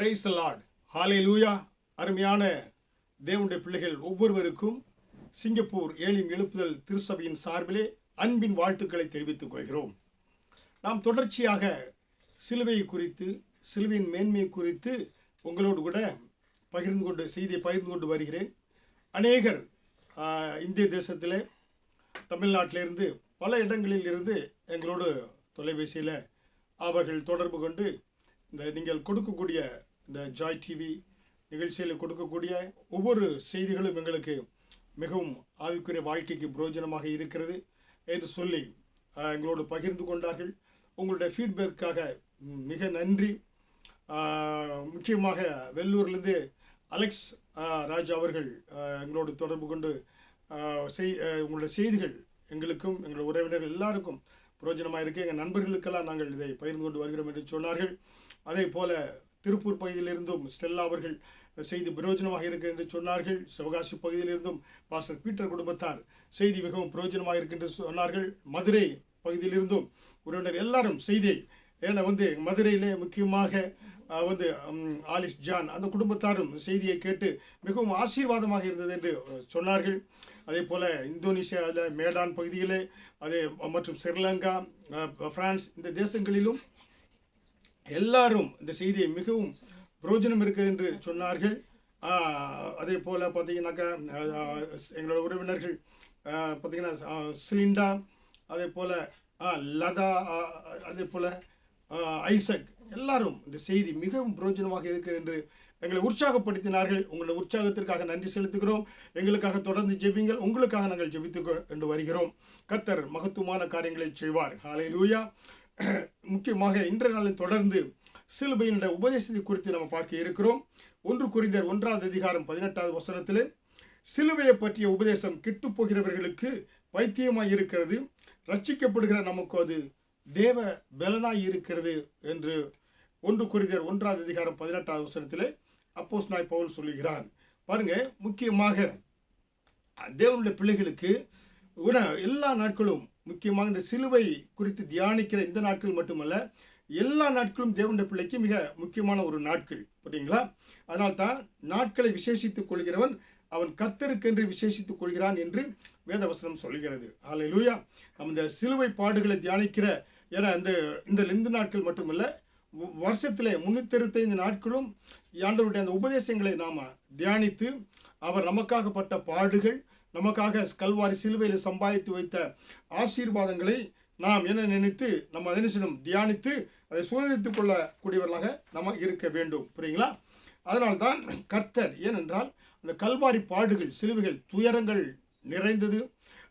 Praise the Lord, ஹalleluya. அருமையான தேவனுடைய பிள்ளைகள் ஒவ்வொருவருக்கும் சிங்கப்பூர் ஏலிம் எழுப்புதல் திருச்சபையின் சார்பிலே அன்பின் வாழ்த்துக்களை தெரிவித்துக் கொள்கிறோம். நாம் தொடர்ச்சியாக சிலுவை குறித்து, சிலுவையின் மேன்மை குறித்து உங்களோடு கூட செய்தியை பகிர்ந்து கொண்டு வருகிறேன். அநேகர் இந்திய தேசத்திலே, தமிழ்நாட்டிலிருந்து பல இடங்களில் இருந்து எங்களோடு தொலைபேசியில் அவர்கள் தொடர்பு கொண்டு நீங்கள் கொடுக்கக்கூடிய இந்த ஜாய் டிவி நிகழ்ச்சியில் கொடுக்கக்கூடிய ஒவ்வொரு செய்திகளும் எங்களுக்கு மிகவும் ஆவிக்குரிய வாழ்க்கைக்கு பிரயோஜனமாக இருக்கிறது என்று சொல்லி எங்களோடு பகிர்ந்து கொண்டார்கள். உங்களுடைய ஃபீட்பேக்காக மிக நன்றி. முக்கியமாக வெள்ளூர்லேருந்து அலெக்ஸ் ராஜா அவர்கள் எங்களோடு தொடர்பு கொண்டு உங்களுடைய செய்திகள் எங்களுக்கும் எங்களுடைய உறவினர்கள் எல்லாருக்கும் பிரயோஜனமாக இருக்குது. எங்கள் நண்பர்களுக்கெல்லாம் நாங்கள் இதை பகிர்ந்து கொண்டு வருகிறோம் என்று சொன்னார்கள். அதே போல் திருப்பூர் பகுதியிலிருந்தும் ஸ்டெல்லா அவர்கள் செய்தி பிரயோஜனமாக இருக்கிறது என்று சொன்னார்கள். சிவகாசி பகுதியிலிருந்தும் பாஸ்டர் பீட்டர் குடும்பத்தார் செய்தி மிகவும் பிரயோஜனமாக இருக்கின்ற சொன்னார்கள். மதுரை பகுதியிலிருந்தும் உறவினர் எல்லாரும் செய்தி, ஏன்னா மதுரையிலே முக்கியமாக ஆலிஸ் ஜான் அந்த குடும்பத்தாரும் செய்தியை கேட்டு மிகவும் ஆசீர்வாதமாக இருந்தது என்று சொன்னார்கள். அதே போல் இந்தோனேஷியாவில் மேடான் பகுதியிலே, அதே மற்றும் ஸ்ரீலங்கா, பிரான்ஸ் இந்த தேசங்களிலும் எல்லாரும் இந்த செய்தியை மிகவும் பிரயோஜனம் இருக்கிறது என்று சொன்னார்கள். அதே போல் பார்த்தீங்கன்னாக்கா எங்களோட உறவினர்கள் பார்த்தீங்கன்னா சிலிண்டா, அதே போல் லதா, அதே போல் ஐசக் எல்லாரும் இந்த செய்தி மிகவும் பிரயோஜனமாக இருக்கிறது என்று எங்களை உற்சாகப்படுத்தினார்கள். உங்களுடைய உற்சாகத்திற்காக நன்றி செலுத்துகிறோம். எங்களுக்காக தொடர்ந்து ஜெபிங்கள். உங்களுக்காக நாங்கள் ஜெபித்து கொண்டு வருகிறோம். கர்த்தர் மகத்துவமான காரியங்களை செய்வார். ஹல்லேலூயா. முக்கியமாக இன்றைய நாளில் தொடர்ந்து சிலுவையினுடைய உபதேசத்தை குறித்து நம்ம பார்க்க இருக்கிறோம். 1 கொரிந்தியர் 1ஆம் அதிகாரம் 18வது வசனத்திலே, சிலுவையை பற்றிய உபதேசம் கெட்டு போகிறவர்களுக்கு பைத்தியமாய் இருக்கிறது, ரட்சிக்கப்படுகிற நமக்கு அது தேவ பலனாய் இருக்கிறது என்று 1 கொரிந்தியர் 1ஆம் அதிகாரம் 18வது வசனத்திலே அப்போஸ்தலனாகிய பவுல் சொல்லுகிறார். பாருங்க, முக்கியமாக தேவனுடைய பிள்ளைகளுக்கு எல்லா நாட்களும், முக்கியமாக இந்த சிலுவை குறித்து தியானிக்கிற இந்த நாட்கள் மட்டுமல்ல, எல்லா நாட்களும் தேவனுடைய பிள்ளைக்கு மிக முக்கியமான ஒரு நாட்கள். புரியுங்களா? அதனால்தான் நாட்களை விசேஷித்துக் கொள்கிறவன் அவன் கர்த்தருக்கென்று விசேஷித்துக் கொள்கிறான் என்று வேதவசனம் சொல்கிறது. ஹல்லேலூயா. நம்ம இந்த சிலுவை பாடுகளை தியானிக்கிற, ஏன்னா இந்த நாட்கள் மட்டுமல்ல, வருஷத்திலே 365 நாட்களும் ஆண்டவருடைய அந்த உபதேசங்களை நாம் தியானித்து, அவர் நமக்காகப்பட்ட பாடுகள், நமக்காக கல்வாரி சிலுவையில் சம்பாதித்து வைத்த ஆசீர்வாதங்களை நாம் என்ன நினைத்து நம்ம என்ன தியானித்து அதை சுதந்திரித்துக் கொள்ளக்கூடியவர்களாக நம்ம இருக்க வேண்டும். புரியுங்களா? அதனால்தான் கர்த்தர், ஏனென்றால் அந்த கல்வாரி பாடுகள், சிலுவைகள், துயரங்கள் நிறைந்தது.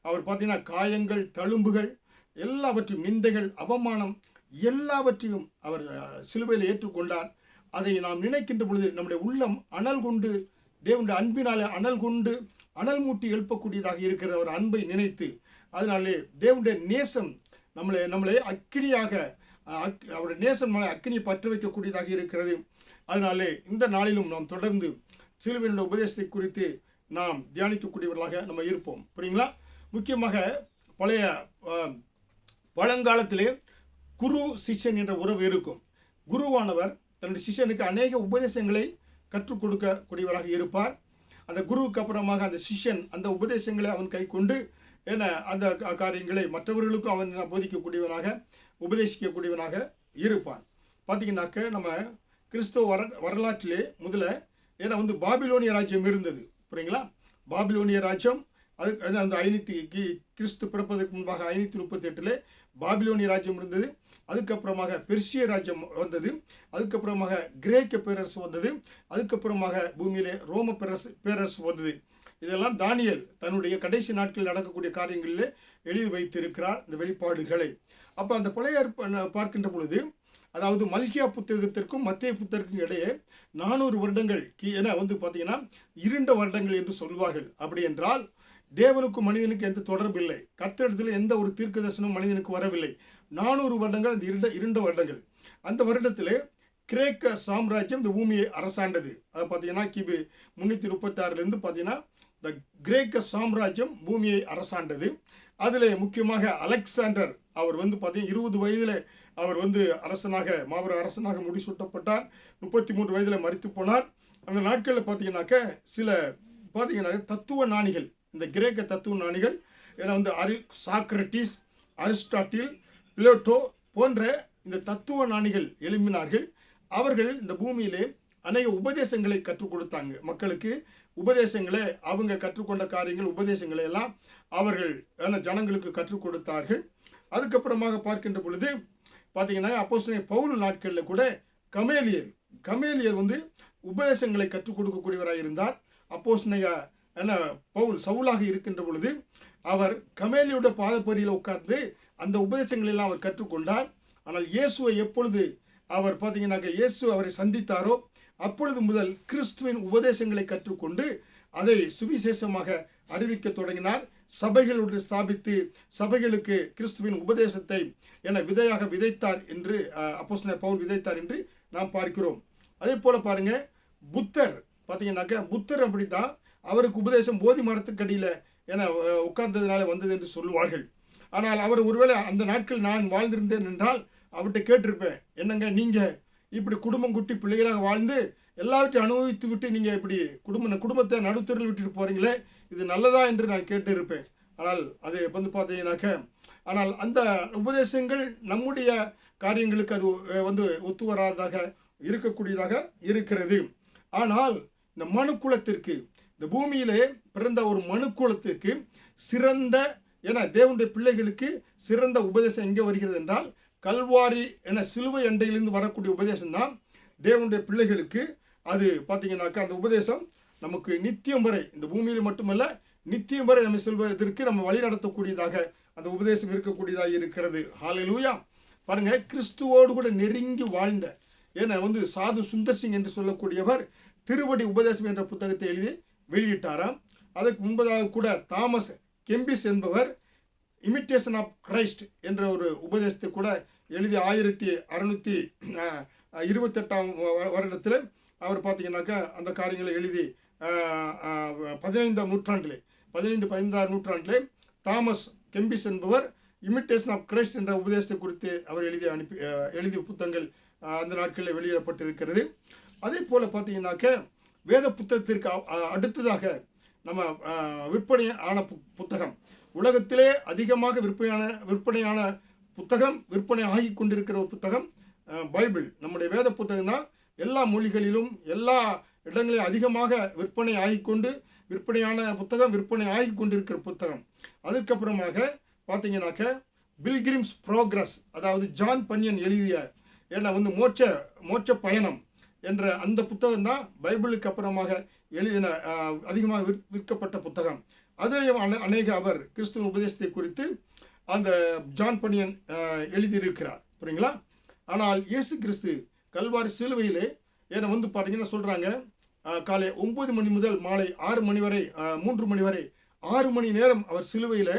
அவர் பார்த்தீங்கன்னா காயங்கள், தழும்புகள் எல்லாவற்றையும், நிந்தைகள், அவமானம் எல்லாவற்றையும் அவர் சிலுவையில் ஏற்றுக்கொண்டார். அதை நாம் நினைக்கின்ற பொழுது நம்முடைய உள்ளம் அனல் கொண்டு, தேவனுடைய அன்பினாலே அனல் கொண்டு அனல் மூட்டி எழுப்பக்கூடியதாக இருக்கிற ஒரு அன்பை நினைத்து, அதனாலே தேவனுடைய நேசம் நம்மளை அக்கினியாக, அவருடைய நேசம் அக்கினியை பற்ற வைக்கக்கூடியதாக இருக்கிறது. அதனாலே இந்த நாளிலும் நாம் தொடர்ந்து சிலுவையினுடைய உபதேசத்தை குறித்து நாம் தியானிக்கக்கூடியவர்களாக நம்ம இருப்போம். புரியுங்களா? முக்கியமாக பழங்காலத்திலே குரு சிஷ்யன் என்ற உறவு இருக்கும். குருவானவர் தன்னுடைய சிஷ்யனுக்கு அநேக உபதேசங்களை கற்றுக் கொடுக்கக்கூடியவராக இருப்பார். அந்த குருவுக்கு அப்புறமாக அந்த சிஷ்யன் அந்த உபதேசங்களை அவன் கை கொண்டு அந்த காரியங்களை மற்றவர்களுக்கும் அவன் போதிக்கக்கூடியவனாக, உபதேசிக்கக்கூடியவனாக இருப்பான். பார்த்தீங்கன்னாக்க நம்ம கிறிஸ்துவ வரலாற்றிலே முதல்ல பாபிலோனிய ராஜ்யம் இருந்தது. புரியுங்களா? பாபிலோனிய ராஜ்யம் அது கிறிஸ்து பிறப்பதற்கு முன்பாக 538 பாபிலோனிய ராஜ்யம் இருந்தது. அதுக்கப்புறமாக பெர்சிய ராஜ்யம் வந்தது. அதுக்கப்புறமாக கிரேக்க பேரரசு வந்தது. அதுக்கப்புறமாக பூமியிலே ரோம பேரரசு வந்தது. இதெல்லாம் தானியேல் தன்னுடைய கடைசி நாட்களில் நடக்கக்கூடிய காரியங்களிலே எழுதி வைத்திருக்கிறார் இந்த வெளிப்பாடுகளை. அப்போ அந்த பழைய பார்க்கின்ற பொழுது, அதாவது மல்கியா புத்தகத்திற்கும் மத்தேயு புத்தகத்திற்கும் இடையே 400 வருடங்கள் பார்த்தீங்கன்னா இருண்ட வருடங்கள் என்று சொல்வார்கள். அப்படி என்றால் தேவனுக்கும் மனிதனுக்கு எந்த தொடர்பு இல்லை. கர்த்தரிடத்தில் எந்த ஒரு தீர்க்க தரிசனமும் மனிதனுக்கு வரவில்லை. 400 வருடங்கள் அந்த இருண்ட வருடங்கள். அந்த வருடத்திலே கிரேக்க சாம்ராஜ்யம் இந்த பூமியை அரசாண்டது. அதை பார்த்தீங்கன்னா கிபி 336 பார்த்தீங்கன்னா இந்த கிரேக்க சாம்ராஜ்யம் பூமியை அரசாண்டது. அதில் முக்கியமாக அலெக்சாண்டர் அவர் பார்த்தீங்கன்னா 20 வயதில் அவர் வந்து அரசனாக மாபெரும் அரசனாக முடிசூட்டப்பட்டார். 33 வயதில் மரித்து போனார். அந்த நாட்களில் பார்த்தீங்கன்னாக்க சில பார்த்தீங்கன்னா தத்துவ ஞானிகள், இந்த கிரேக்க தத்துவ ஞானிகள் ஏன்னா வந்து சாக்ரட்டிஸ், அரிஸ்டாட்டில், பிளேட்டோ போன்ற இந்த தத்துவ ஞானிகள் எழுப்பினார்கள். அவர்கள் இந்த பூமியிலே அநேக உபதேசங்களை கற்றுக் கொடுத்தாங்க மக்களுக்கு. உபதேசங்களை அவங்க கற்றுக்கொண்ட காரியங்கள் உபதேசங்களை எல்லாம் அவர்கள் ஜனங்களுக்கு கற்றுக் கொடுத்தார்கள். அதுக்கப்புறமாக பார்க்கின்ற பொழுது பார்த்தீங்கன்னா அப்போஸ்தலனாகிய பவுல் நாட்களில் கூட கமேலியர் வந்து உபதேசங்களை கற்றுக் கொடுக்கக்கூடியவராக இருந்தார். அப்போஸ்தலனாகிய பவுல் சவுலாக இருக்கின்ற பொழுது அவர் கமேலியோட பாதப்படியில் உட்கார்ந்து அந்த உபதேசங்களை எல்லாம் அவர் கற்றுக்கொண்டார். ஆனால் இயேசுவை எப்பொழுது அவர் பார்த்தீங்கன்னாக்க இயேசு அவரை சந்தித்தாரோ அப்பொழுது முதல் கிறிஸ்துவின் உபதேசங்களை கற்றுக்கொண்டு அதை சுவிசேஷமாக அறிவிக்க தொடங்கினார். சபைகளுடன் ஸ்தாபித்து சபைகளுக்கு கிறிஸ்துவின் உபதேசத்தை விதையாக விதைத்தார் என்று அப்போஸ்தலனாகிய பவுல் விதைத்தார் என்று நாம் பார்க்கிறோம். அதே போல பாருங்க, புத்தர் பார்த்தீங்கன்னாக்க புத்தர் அப்படித்தான். அவருக்கு உபதேசம் போதி மரத்துக்கு அடியில் உட்கார்ந்ததுனால வந்தது என்று சொல்லுவார்கள். ஆனால் அவர் ஒருவேளை அந்த நாட்கள் நான் வாழ்ந்திருந்தேன் என்றால் அவர்கிட்ட கேட்டிருப்பேன், என்னங்க நீங்க இப்படி குடும்பம் குட்டி பிள்ளைகளாக வாழ்ந்து எல்லாவற்றையும் அனுபவித்து விட்டு நீங்க இப்படி குடும்பத்தை நடுத்தரில் விட்டுட்டு போறீங்களே, இது நல்லதா என்று நான் கேட்டு இருப்பேன். ஆனால் அது வந்து பார்த்தீங்கன்னாக்க ஆனால் அந்த உபதேசங்கள் நம்முடைய காரியங்களுக்கு அது வந்து ஒத்து வராததாக இருக்கக்கூடியதாக இருக்கிறது. ஆனால் இந்த மனுக்குலத்திற்கு, இந்த பூமியிலே பிறந்த ஒரு மனுக்குலத்திற்கு சிறந்த தேவனுடைய பிள்ளைகளுக்கு சிறந்த உபதேசம் எங்கே வருகிறது என்றால் கல்வாரி சிலுவை அண்டையிலிருந்து வரக்கூடிய உபதேசம் தான் தேவனுடைய பிள்ளைகளுக்கு. அது பார்த்தீங்கன்னாக்கா அந்த உபதேசம் நமக்கு நித்தியம் வரை, இந்த பூமியில் மட்டுமல்ல நித்தியம் வரை நம்ம செல்வதற்கு நம்ம வழி நடத்தக்கூடியதாக அந்த உபதேசம் இருக்கக்கூடியதாக இருக்கிறது. ஹல்லேலூயா. பாருங்க, கிறிஸ்துவோடு கூட நெருங்கி வாழ்ந்த வந்து சாது சுந்தர் சிங் என்று சொல்லக்கூடியவர் திருவடி உபதேசம் என்ற புத்தகத்தை எழுதி வெளியிட்டாராம். அதற்கு முன்பதாக கூட தாமஸ் கெம்பிஸ் என்பவர் இமிட்டேஷன் ஆஃப் கிரைஸ்ட் என்ற ஒரு உபதேசத்தை கூட எழுதி 1628 வருடத்தில் அவர் பார்த்தீங்கன்னாக்கா அந்த காரியங்களை எழுதி 15ஆம் நூற்றாண்டிலே தாமஸ் கெம்பிஸ் என்பவர் இமிட்டேஷன் ஆஃப் கிரைஸ்ட் என்ற உபதேசத்தை குறித்து அவர் எழுதிய புத்தகங்கள் அந்த நாட்களில் வெளியிடப்பட்டிருக்கிறது. அதே போல பார்த்தீங்கன்னாக்க வேத புத்தகத்திற்கு அடுத்ததாக நம்ம விற்பனையான புத்தகம், உலகத்திலே அதிகமாக விற்பனையான புத்தகம், விற்பனை ஆகி கொண்டிருக்கிற ஒரு புத்தகம் பைபிள். நம்முடைய வேத புத்தகம் தான் எல்லா மொழிகளிலும் எல்லா இடங்களிலும் அதிகமாக விற்பனை ஆகி கொண்டிருக்கிற புத்தகம். அதுக்கப்புறமாக பார்த்தீங்கன்னாக்க பில்கிரிம்ஸ் ப்ரோக்ரஸ், அதாவது ஜான் பன்யன் எழுதிய வந்து மோட்ச பயணம் என்ற அந்த புத்தகம் தான் பைபிளுக்கு அப்புறமாக எழுதின அதிகமாக விற்கப்பட்ட புத்தகம். அதிலேயும் அநேக அவர் கிறிஸ்துவ உபதேசத்தை குறித்து அந்த ஜான் பன்யன் எழுதியிருக்கிறார். புரியுங்களா? ஆனால் இயேசு கிறிஸ்து கல்வாரி சிலுவையிலே வந்து பார்த்தீங்கன்னா சொல்றாங்க, காலை 9 மணி முதல் மாலை 6 மணி வரை 3 மணி வரை 6 மணி நேரம் அவர் சிலுவையில்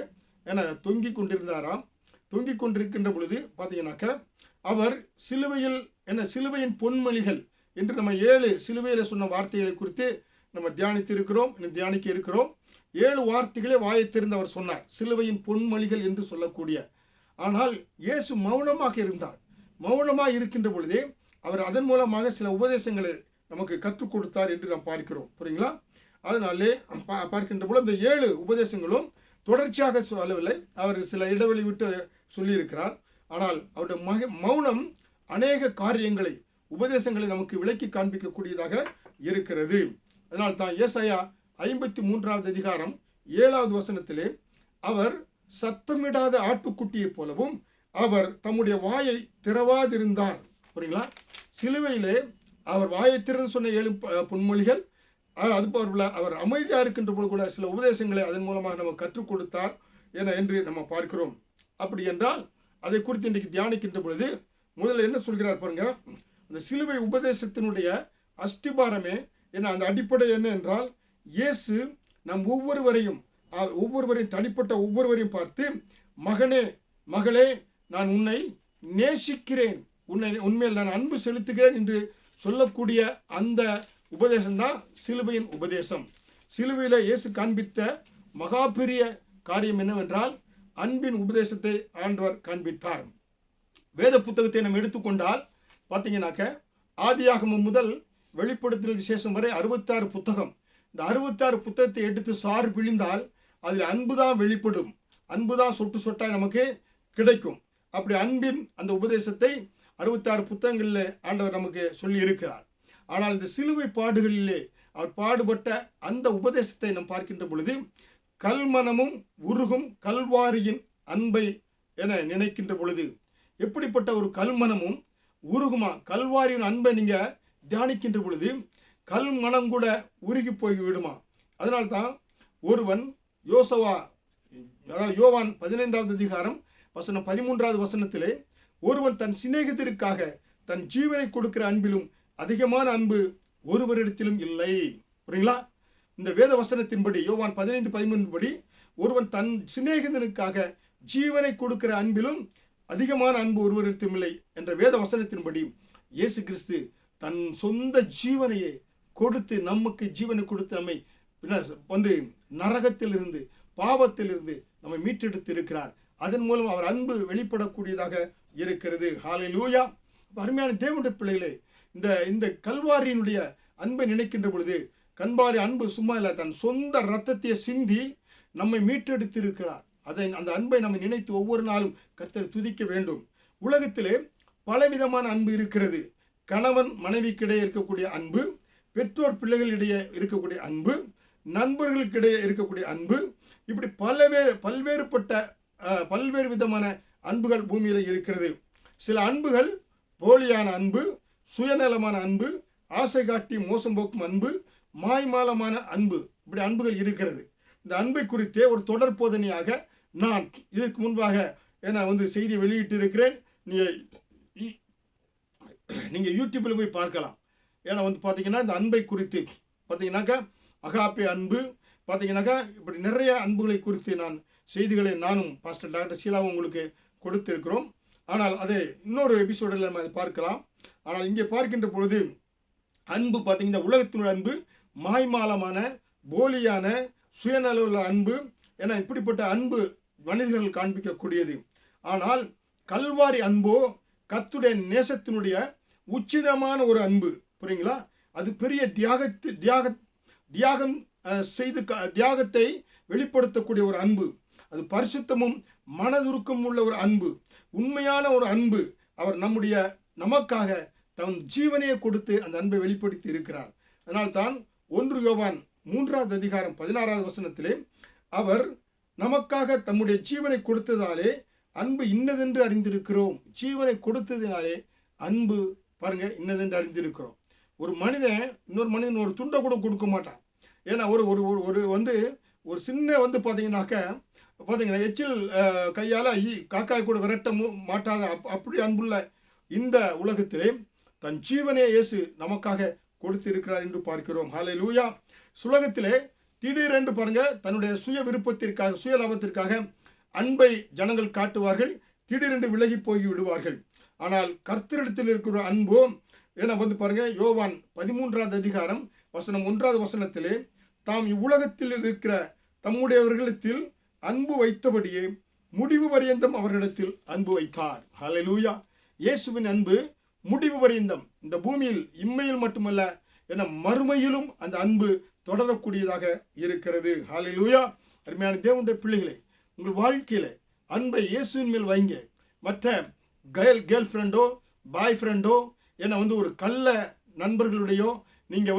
தொங்கிக் கொண்டிருந்தாராம். தொங்கிக் கொண்டிருக்கின்ற பொழுது பார்த்தீங்கன்னாக்க அவர் சிலுவையின் பொன்மொழிகள் என்று நம்ம 7 சிலுவையில் சொன்ன வார்த்தைகளை குறித்து நம்ம தியானிக்க இருக்கிறோம். 7 வார்த்தைகளே வாயைத்திருந்து அவர் சொன்னார், சிலுவையின் பொன்மொழிகள் என்று சொல்லக்கூடிய. ஆனால் இயேசு மௌனமாக இருந்தார். மௌனமாக இருக்கின்ற பொழுதே அவர் அதன் மூலமாக சில உபதேசங்களை நமக்கு கற்றுக் கொடுத்தார் என்று நாம் பார்க்கிறோம். புரியுங்களா? அதனாலே பார்க்கின்ற பொழுது இந்த 7 உபதேசங்களும் தொடர்ச்சியாக சொல்லவில்லை, அவர் சில இடைவெளி விட்டு சொல்லியிருக்கிறார். ஆனால் அவருடைய மௌனம் அநேக காரியங்களை, உபதேசங்களை நமக்கு விளக்கி காண்பிக்கக்கூடியதாக இருக்கிறது. அதனால் தான் ஏசாயா 53வது அதிகாரம் 7வது வசனத்திலே அவர் சத்தமிடாத ஆட்டுக்குட்டியை போலவும் அவர் தம்முடைய வாயை திறவாதிருந்தார். புரியுங்களா? சிலுவையிலே அவர் வாயை திறந்து சொன்ன 7 பொன்மொழிகள், அது போல அவர் அமைதியாக இருக்கின்ற போது கூட சில உபதேசங்களை அதன் மூலமாக நமக்கு கற்றுக் கொடுத்தார் என்று நம்ம பார்க்கிறோம். அப்படி என்றால் அதை குறித்து இன்றைக்கு தியானிக்கின்ற பொழுது முதல்ல என்ன சொல்கிறார் பாருங்க, அந்த சிலுவை உபதேசத்தினுடைய அஸ்திபாரமே அந்த அடிப்படை என்ன என்றால், இயேசு நம் ஒவ்வொருவரையும் தனிப்பட்ட ஒவ்வொருவரையும் பார்த்து, மகனே மகளே நான் உன்னை நேசிக்கிறேன், உண்மையில் நான் அன்பு செலுத்துகிறேன் என்று சொல்லக்கூடிய அந்த உபதேசம்தான் சிலுவையின் உபதேசம். சிலுவையில் இயேசு காண்பித்த மகா பெரிய காரியம் என்னவென்றால் அன்பின் உபதேசத்தை ஆண்டவர் காண்பித்தார். வேத புத்தகத்தை நம்ம எடுத்துக்கொண்டால் பார்த்தீங்கன்னாக்க ஆதியாகமம் முதல் வெளிப்படுத்தல் விசேஷம் வரை 66 புத்தகம். இந்த 66 புத்தகத்தை எடுத்து சாறு பிழிந்தால் அதில் அன்பு தான் வெளிப்படும். அன்பு தான் சொட்டு சொட்டாய் நமக்கு கிடைக்கும். அப்படி அன்பின் அந்த உபதேசத்தை 66 புத்தகங்களில் ஆண்டவர் நமக்கு சொல்லி இருக்கிறார். ஆனால் இந்த சிலுவை பாடுகளிலே அவர் பாடுபட்ட அந்த உபதேசத்தை நாம் பார்க்கின்ற பொழுது கல்மனமும் உருகும் கல்வாரியின் அன்பை என நினைக்கின்ற பொழுது எப்படிப்பட்ட ஒரு கல்மனமும் உருகுமா கல்வாரியின் அன்பை நீங்க தியானிக்கின்ற பொழுது கல்மனம் கூட உருகி போய் விடுமா. அதனால்தான் ஒருவன் யோவான் 15வது அதிகாரம் வசனம் 13வது வசனத்திலே ஒருவன் தன் சிநேகிதருக்காக தன் ஜீவனை கொடுக்கிற அன்பிலும் அதிகமான அன்பு ஒருவரிடத்திலும் இல்லை. புரியுங்களா? இந்த வேத வசனத்தின்படி யோவான் 15:13 படி ஒருவன் தன் சிநேகிதனுக்காக ஜீவனை கொடுக்கிற அன்பிலும் அதிகமான அன்பு ஒருவரிடத்திலும் இல்லை என்ற வேத வசனத்தின்படி இயேசு கிறிஸ்து தன் சொந்த ஜீவனையே கொடுத்து நமக்கு ஜீவனை கொடுத்து நம்மை வந்து நரகத்திலிருந்து பாவத்திலிருந்து நம்மை மீட்டெடுத்து இருக்கிறார். அதன் மூலம் அவர் அன்பு வெளிப்படக்கூடியதாக இருக்கிறது. ஹல்லேலூயா. அருமையான தேவனுடைய பிள்ளைகளே, இந்த கல்வாரியினுடைய அன்பை நினைக்கின்ற பொழுது கல்வாரி அன்பு சும்மா இல்லை, தன் சொந்த ரத்தத்தை சிந்தி நம்மை மீட்டெடுத்து இருக்கிறார். அந்த அன்பை நம்ம நினைத்து ஒவ்வொரு நாளும் கர்த்தரை துதிக்க வேண்டும். உலகத்திலே பலவிதமான அன்பு இருக்கிறது. கணவன் மனைவிக்கிடையே இருக்கக்கூடிய அன்பு, பெற்றோர் பிள்ளைகளிடையே இருக்கக்கூடிய அன்பு, நண்பர்களுக்கிடையே இருக்கக்கூடிய அன்பு, இப்படி பல்வேறு விதமான அன்புகள் பூமியில இருக்கிறது. சில அன்புகள் போலியான அன்பு, சுயநலமான அன்பு, ஆசை காட்டி மோசம் போக்கும் அன்பு, மாய்மாலமான அன்பு, இப்படி அன்புகள் இருக்கிறது. இந்த அன்பை குறித்தே ஒரு தொடர் போதனையாக நான் இதற்கு முன்பாக செய்தி வெளியிட்டு இருக்கிறேன். நீங்க யூடியூப்ல போய் பார்க்கலாம். ஏன்னா பார்த்தீங்கன்னா இந்த அன்பை குறித்து பார்த்தீங்கன்னாக்கா அகாப்பே அன்பு பார்த்தீங்கன்னாக்கா இப்படி நிறைய அன்புகளை குறித்து நான் செய்திகளை நானும் பாஸ்டர் டாக்டர் ஷீலாவும் உங்களுக்கு கொடுத்திருக்கிறோம். ஆனால் அதை இன்னொரு எபிசோடில் நம்ம அதை பார்க்கலாம். ஆனால் இங்கே பார்க்கின்ற பொழுது அன்பு பார்த்தீங்கன்னா உலகத்தினுடைய அன்பு மாய்மாலமான போலியான சுயநல அன்பு என இப்படிப்பட்ட அன்பு மனிதர்கள் காண்பிக்கக்கூடியது. ஆனால் கல்வாரி அன்போ கர்த்தருடைய நேசத்தினுடைய உச்சிதமான ஒரு அன்பு. புரியுங்களா? அது பெரிய தியாகத்தை வெளிப்படுத்தக்கூடிய ஒரு அன்பு. அது பரிசுத்தமும் மனதுருக்கம் உள்ள ஒரு அன்பு, உண்மையான ஒரு அன்பு. அவர் நமக்காக தன் ஜீவனையை கொடுத்து அந்த அன்பை வெளிப்படுத்தி இருக்கிறார். அதனால்தான் 1 யோவான் 3வது அதிகாரம் 16வது வசனத்திலே அவர் நமக்காக தம்முடைய ஜீவனை கொடுத்ததாலே அன்பு இன்னதென்று அறிந்திருக்கிறோம். ஜீவனை கொடுத்ததினாலே அன்பு பாருங்க இன்னதென்று அறிந்திருக்கிறோம். ஒரு மனிதன் இன்னொரு மனிதன் ஒரு துண்டை கூட கொடுக்க மாட்டான். ஏன்னா ஒரு சின்ன பார்த்தீங்கன்னா எச்சில் கையால் காக்காய் கூட விரட்ட மாட்டாத அப்படி அன்புள்ள இந்த உலகத்திலே தன் ஜீவனே இயேசு நமக்காக கொடுத்து இருக்கிறார் என்று பார்க்கிறோம். ஹல்லேலூயா. சுலகத்திலே திடீரென்று பாருங்க தன்னுடைய சுய விருப்பத்திற்காக சுய லாபத்திற்காக அன்பை ஜனங்கள் காட்டுவார்கள், திடீரென்று விலகி போய் விடுவார்கள். ஆனால் கர்த்தரிடத்தில் இருக்கிற அன்போ பாருங்க யோவான் 13வது அதிகாரம் வசனம் 1வது வசனத்திலே தாம் இவ்வுலகத்தில் இருக்கிற தம்முடையவர்களிடத்தில் அன்பு வைத்தபடியே முடிவு பரியந்தம் அவர்களிடத்தில் அன்பு வைத்தார். ஹல்லேலூயா. இயேசுவின் அன்பு முடிவு பரியந்தம் இந்த பூமியில் இம்மையில் மட்டுமல்ல மறுமையிலும் அந்த அன்பு தொடரக்கூடியதாக இருக்கிறது. ஹல்லேலூயா. அருமையான தேவனுடைய பிள்ளைகளே, உங்கள் வாழ்க்கையில அன்பை இயேசுவின் மேல் வைங்க. மற்ற கேர்ள் ஃப்ரெண்டோ பாய் ஃப்ரெண்டோ ஒரு கள்ள நண்பர்களுடையோ நீங்க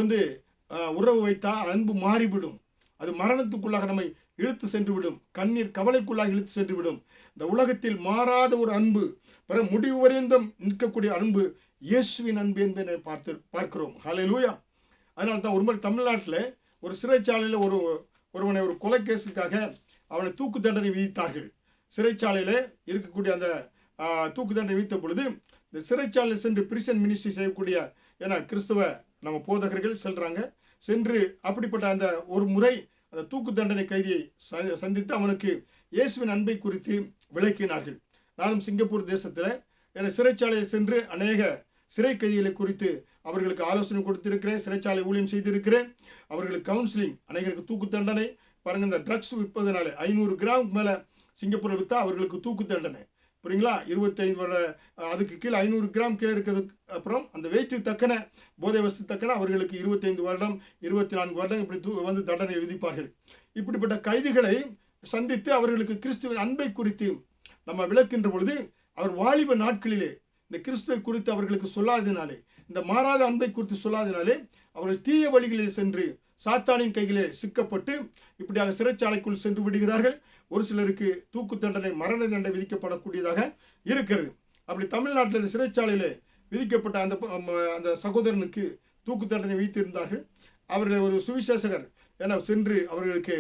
உறவு வைத்தா அன்பு மாறிவிடும். அது மரணத்துக்குள்ளாக நம்மை இழுத்து சென்று விடும், கண்ணீர் கவலைக்குள்ளாக இழுத்து சென்று விடும். இந்த உலகத்தில் மாறாத ஒரு அன்பு, முடிவு வரைந்தும் நிற்கக்கூடிய அன்பு இயேசுவின் அன்பு என்பதை பார்க்கிறோம். ஹல்லேலூயா. அதனால தான் ஒரு முறை தமிழ்நாட்டில் ஒரு சிறைச்சாலையில் ஒருவனை ஒரு கொலை கேஸுக்காக அவனை தூக்கு தண்டனை விதித்தார்கள். சிறைச்சாலையில் இருக்கக்கூடிய அந்த தூக்கு தண்டனை விதித்த பொழுது இந்த சிறைச்சாலையில் சென்று பிரிசன் மினிஸ்ட்ரி செய்யக்கூடிய கிறிஸ்தவ நம்ம போதகர்கள் செல்றாங்க. சென்று அப்படிப்பட்ட அந்த ஒரு முறை அந்த தூக்கு தண்டனை கைதியை சந்தித்து அவனுக்கு இயேசுவின் அன்பை குறித்து விளக்கினார்கள். நானும் சிங்கப்பூர் தேசத்தில் சிறைச்சாலையில் சென்று அநேக சிறை கைதிகளை குறித்து அவர்களுக்கு ஆலோசனை கொடுத்திருக்கிறேன். சிறைச்சாலை ஊழியம் செய்திருக்கிறேன். அவர்களுக்கு கவுன்சிலிங், அநேகருக்கு தூக்கு தண்டனை பாருங்க. இந்த ட்ரக்ஸ் விற்பதனால 500 கிராம் மேலே சிங்கப்பூரில் விற்றா அவர்களுக்கு தூக்கு தண்டனை. புரியுங்களா? 25 வருட அதுக்கு கீழே 500 கிராம் கீழே இருக்கிறதுக்கு அப்புறம் அந்த வெயிட்டுக்கு தக்கன போதை வசதி தக்கன அவர்களுக்கு 25 வருடம் 24 வருடம் இப்படி வந்து தண்டனை விதிப்பார்கள். இப்படிப்பட்ட கைதிகளை சந்தித்து அவர்களுக்கு கிறிஸ்துவின் அன்பை குறித்து நம்ம விளக்கின்ற பொழுது அவர் வாலிப நாட்களிலே இந்த கிறிஸ்துவை குறித்து அவர்களுக்கு சொல்லாததினாலே, இந்த மாறாத அன்பை குறித்து சொல்லாததினாலே அவர்கள் தீய வழிகளில் சென்று சாத்தானின் கையிலே சிக்கப்பட்டு இப்படியாக சிறைச்சாலைக்குள் சென்று விடுகிறார்கள். ஒரு சிலருக்கு தூக்கு தண்டனை, மரண தண்டனை விதிக்கப்படக்கூடியதாக இருக்கிறது. அப்படி தமிழ்நாட்டில் இந்த சிறைச்சாலையிலே விதிக்கப்பட்ட அந்த சகோதரனுக்கு தூக்கு தண்டனை வைத்திருந்தார்கள். அவர்கள் ஒரு சுவிசேஷகர் என சென்று அவர்களுக்கு